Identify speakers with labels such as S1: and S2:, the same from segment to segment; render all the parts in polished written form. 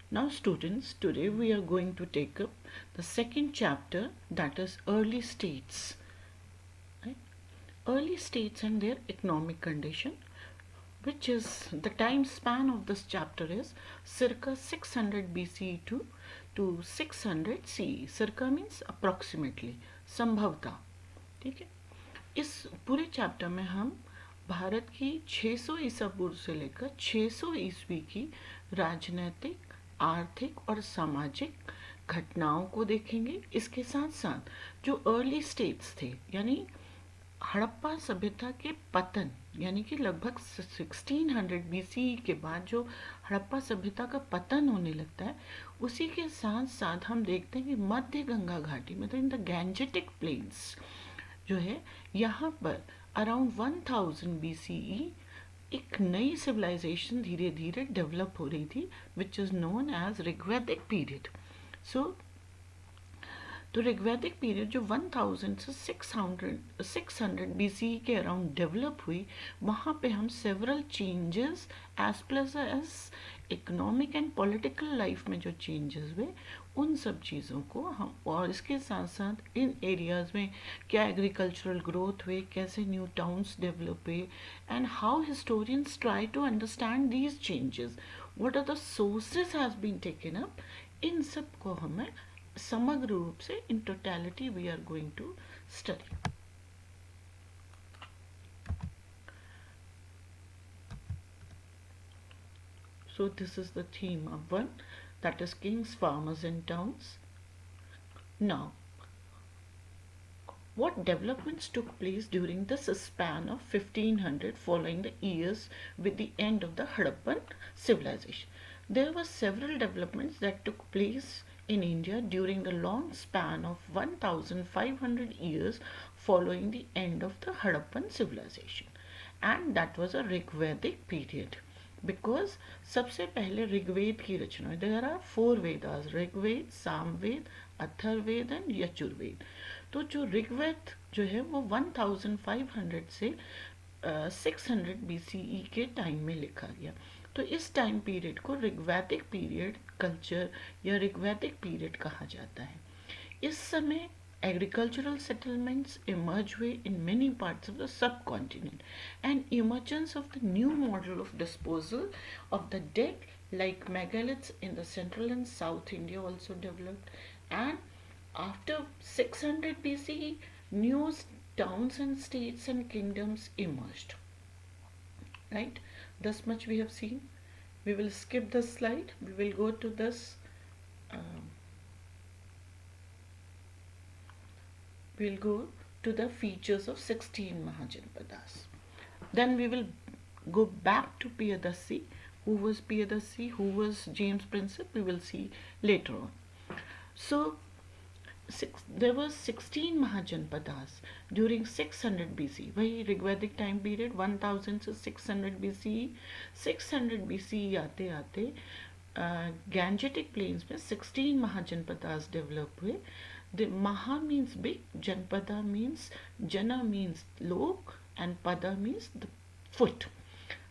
S1: Now students, today we are going to take up the second chapter, that is early states. Right? Early states and their economic condition, which is the time span of this chapter is circa 600 BCE to 600 CE. Circa means approximately, संभवतः. ठीक है, इस पूरे chapter में हम भारत की 600 ईसा पूर्व से लेकर 600 ईस्वी की राजनैतिक, आर्थिक और सामाजिक घटनाओं को देखेंगे। इसके साथ साथ जो अर्ली स्टेट्स थे, यानी हड़प्पा सभ्यता के पतन, यानी कि लगभग 1600 बीसीई के बाद जो हड़प्पा सभ्यता का पतन होने लगता है, उसी के साथ साथ हम देखते हैं कि मध्य गंगा घाटी, मतलब इन द गैंजेटिक प्लेन्स जो है, यहाँ पर अराउंड 1000 बीसीई एक नई सिविलाइजेशन धीरे धीरे डेवलप हो रही थी, which is known as Rigvedic period. So तो ऋग्वैदिक पीरियड जो 1000 से 600 बीसी के अराउंड डेवलप हुई, वहाँ पे हम several changes as plus as economic and political life में जो चेंजेस हुए, उन सब चीज़ों को हम, और इसके साथ साथ इन एरियाज़ में क्या एग्रीकल्चरल ग्रोथ हुए, कैसे न्यू टाउन्स डेवलप हुए, and how historians try to understand these changes, what are the sources has been taken up, इन सब को हमें समग्र रूप से in totality we are going to study. So this is the theme of one, that is kings, farmers and towns. Now, what developments took place during this span of 1500 following the years with the end of the Harappan civilization? There were several developments that took place in India during the long span of 1500 years following the end of the Harappan civilization, and that was a Rigvedic period, because सबसे पहले ऋग्वेद की रचना, there are 4 Vedas, Rigveda, Samaveda, Atharvaveda and Yajurveda. तो जो ऋग्वेद जो है वो 1500 से 600 बीसीई के टाइम में लिखा गया। तो इस टाइम पीरियड को ऋग्वैदिक पीरियड कल्चर या ऋग्वैदिक पीरियड कहा जाता है। इस समय agricultural settlements emerge in many parts of the subcontinent, and emergence of the new model of disposal of the dead like megaliths in the central and south India also developed, and after 600 BCE new towns and states and kingdoms emerged. Right, thus much we have seen. We will skip this slide, we will go to this we'll go to the features of 16 Mahajanpadas. Then we will go back to Piyadasi. Who was Piyadasi? Who was James Princip? We will see later on. So, there were 16 Mahajanpadas during 600 BC. वही ऋग्वैदिक time period 1000 से 600 BCE. 600 BCE आते आते Gangetic plains में 16 mahajanapadas develop हुए. The Maha means big, Janpada means, Jana means log, and Pada means the foot.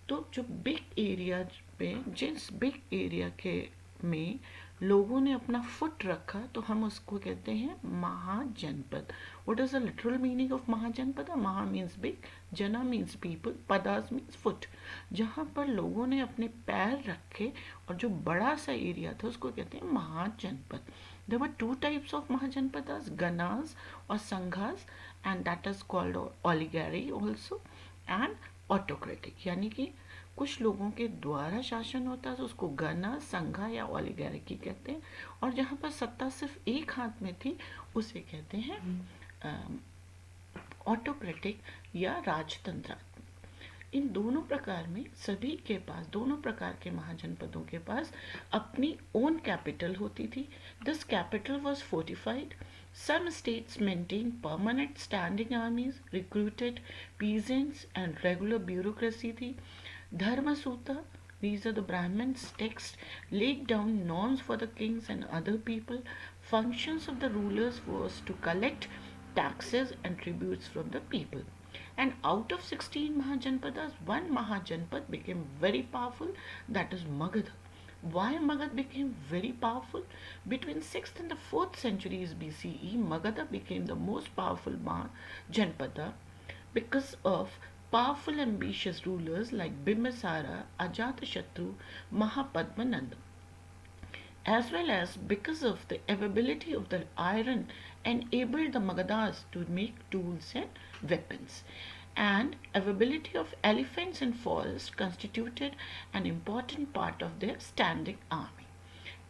S1: तो जो big area पे, जिस बिग एरिया के में लोगों ने अपना फुट रखा, तो हम उसको कहते हैं Mahajanapada. What is the literal meaning of Mahajanapada? Maha means big, jana means people, padas means foot. जहाँ पर लोगों ने अपने पैर रखे और जो बड़ा सा एरिया था उसको कहते हैं महाजनपद. There were 2 types of Mahajanpadas, Ganas or Sanghas, and that is called oligarchy also, and autocratic, यानी कि कुछ लोगों के द्वारा शासन होता है तो उसको गना, संघा या ओलिगार्की कहते हैं, और जहाँ पर सत्ता सिर्फ एक हाथ में थी उसे कहते हैं ऑटोक्रेटिक या राजतंत्र. इन दोनों प्रकार में सभी के पास, दोनों प्रकार के महाजनपदों के पास अपनी ओन कैपिटल होती थी. This capital was fortified. Some states maintained permanent standing armies, recruited peasants and regular bureaucracy थी. Dharma Sutta, these are the Brahmins' texts, laid down norms for the kings and other people. Functions of the rulers was to collect taxes and tributes from the people. And out of 16 Mahajanpadas, one Mahajanpad became very powerful, that is Magadha. Why Magad became very powerful? Between 6th and the 4th centuries BCE, Magadha became the most powerful Mahajanpada because of powerful ambitious rulers like Bimbisara, Ajatashatru, Mahapadmananda, as well as because of the availability of the iron enabled the Magadhas to make tools and weapons. And availability of elephants and forest constituted an important part of their standing army.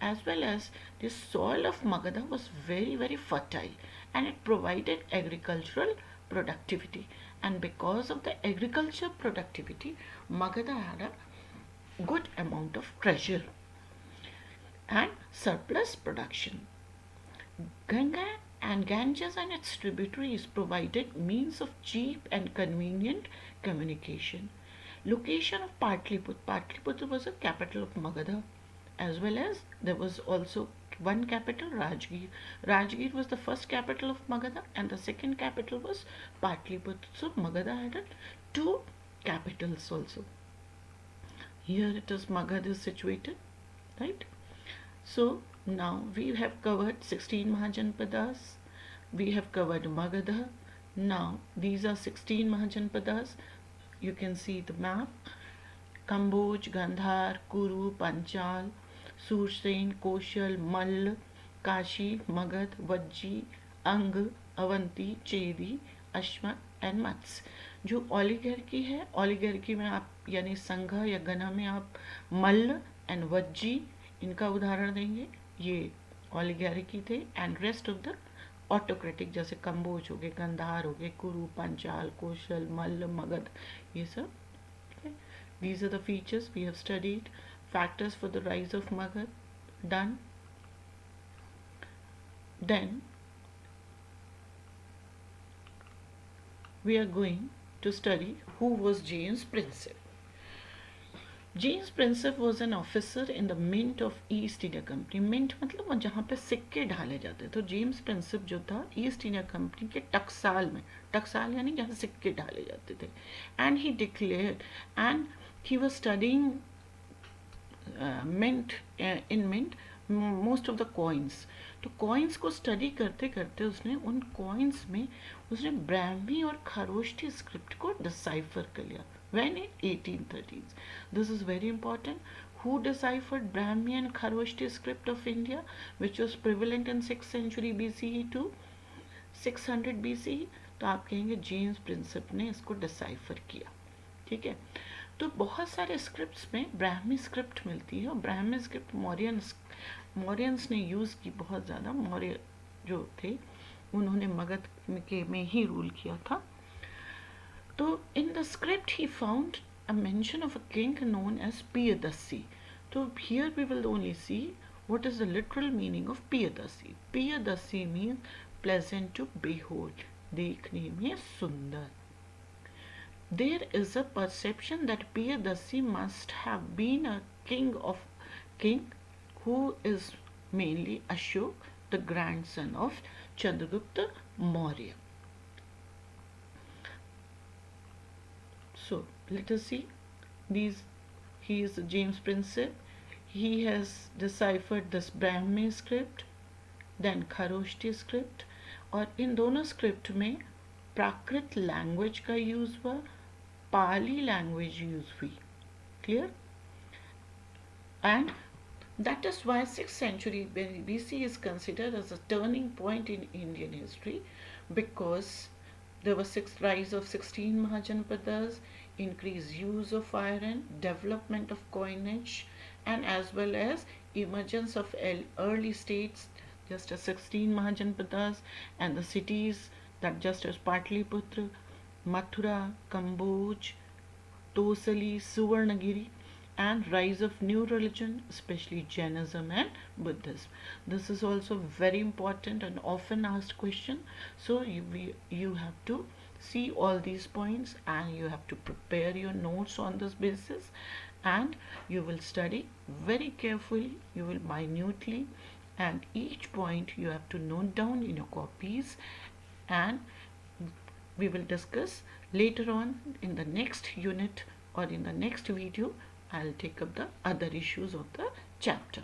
S1: As well as the soil of Magadha was very fertile and it provided agricultural productivity. And because of the agricultural productivity, Magadha had a good amount of treasure and surplus production. Ganga and Ganges and its tributaries provided means of cheap and convenient communication. Location of Patliputra. Patliputra was a capital of Magadha, as well as there was also one capital, Rajgir. Rajgir was the first capital of Magadha and the second capital was Patliputra. So Magadha had two capitals also. Here it is Magadha is situated, right? So now we have covered 16 Mahajanpadas, we have covered Magadha. Now these are 16 Mahajanpadas. You can see the map. Kamboj, Gandhar, Kuru, Panchal, Sursen, Koshal, Mall, Kashi, Magad, Vajji, Ang, Avanti, Chedi, Ashmat and Matsya. जो oligarchy है, oligarchy में आप यानी संघ या गना में आप मल्ल एंड वज्जी इनका उदाहरण देंगे. ये ओलिगार्की थे. And rest of the autocratic जैसे कंबोज हो गए, गंधार हो गए, कुरु, पंचाल, कौशल, मल्ल, मगध, ये सब. These are the features we have studied. Factors for the rise of Magad, done. Then we are going to study who was James Prinsep. James Prinsep was an officer in the mint of East India Company. Mint मतलब जहाँ पे सिक्के ढाले जाते. तो James Prinsep जो था east India company के टकसाल में, टकसाल यानी जहाँ सिक्के ढाले जाते थे. And he declared and he was studying mint most of the coins. तो coins को study करते करते उसने उन coins में उसने ब्राह्मी और खरोष्टी स्क्रिप्ट को decipher कर लिया. When in 1813s. This is very important. Who deciphered Brahmi and Kharoshti script of India, which was prevalent in 6th century BCE to 600 BCE? तो आप कहेंगे जेम्स प्रिंसेप ने इसको डिसाइफर किया. ठीक है. तो बहुत सारे स्क्रिप्ट्स में ब्राह्मी स्क्रिप्ट मिलती है और ब्राह्मी स्क्रिप्ट मौर्यंस ने यूज़ की बहुत ज़्यादा. मौर्य जो थे उन्होंने मगध में ही रूल किया था. तो in the script he found a mention of a king known as Piyadassi. तो here we will only see what is the literal meaning of Piyadassi. Piyadassi means pleasant to behold, देखने में सुंदर. There is a perception that Piyadasi must have been a king who is mainly Ashok, the grandson of Chandragupta Maurya. So let us see these. He is James Prinsep. He has deciphered this Brahmi script, then Kharoshti script. और इन दोनों script में प्राकृत language का use हुआ, पाली language use हुई. Clear. And that is why 6th century BC is considered as a turning point in Indian history, because there was rise of 16 Mahajanpadas, increased use of iron, development of coinage, and as well as emergence of early states just as 16 Mahajanpadas, and the cities that just as Patliputra, Mathura, Kamboj, Tosali, Suvarnagiri, and rise of new religion, especially Jainism and Buddhism. This is also very important and often asked question. So you have to see all these points and you have to prepare your notes on this basis, and you will study very carefully, you will minutely, and each point you have to note down in your copies, and we will discuss later on in the next unit or in the next video. I'll take up the other issues of the chapter.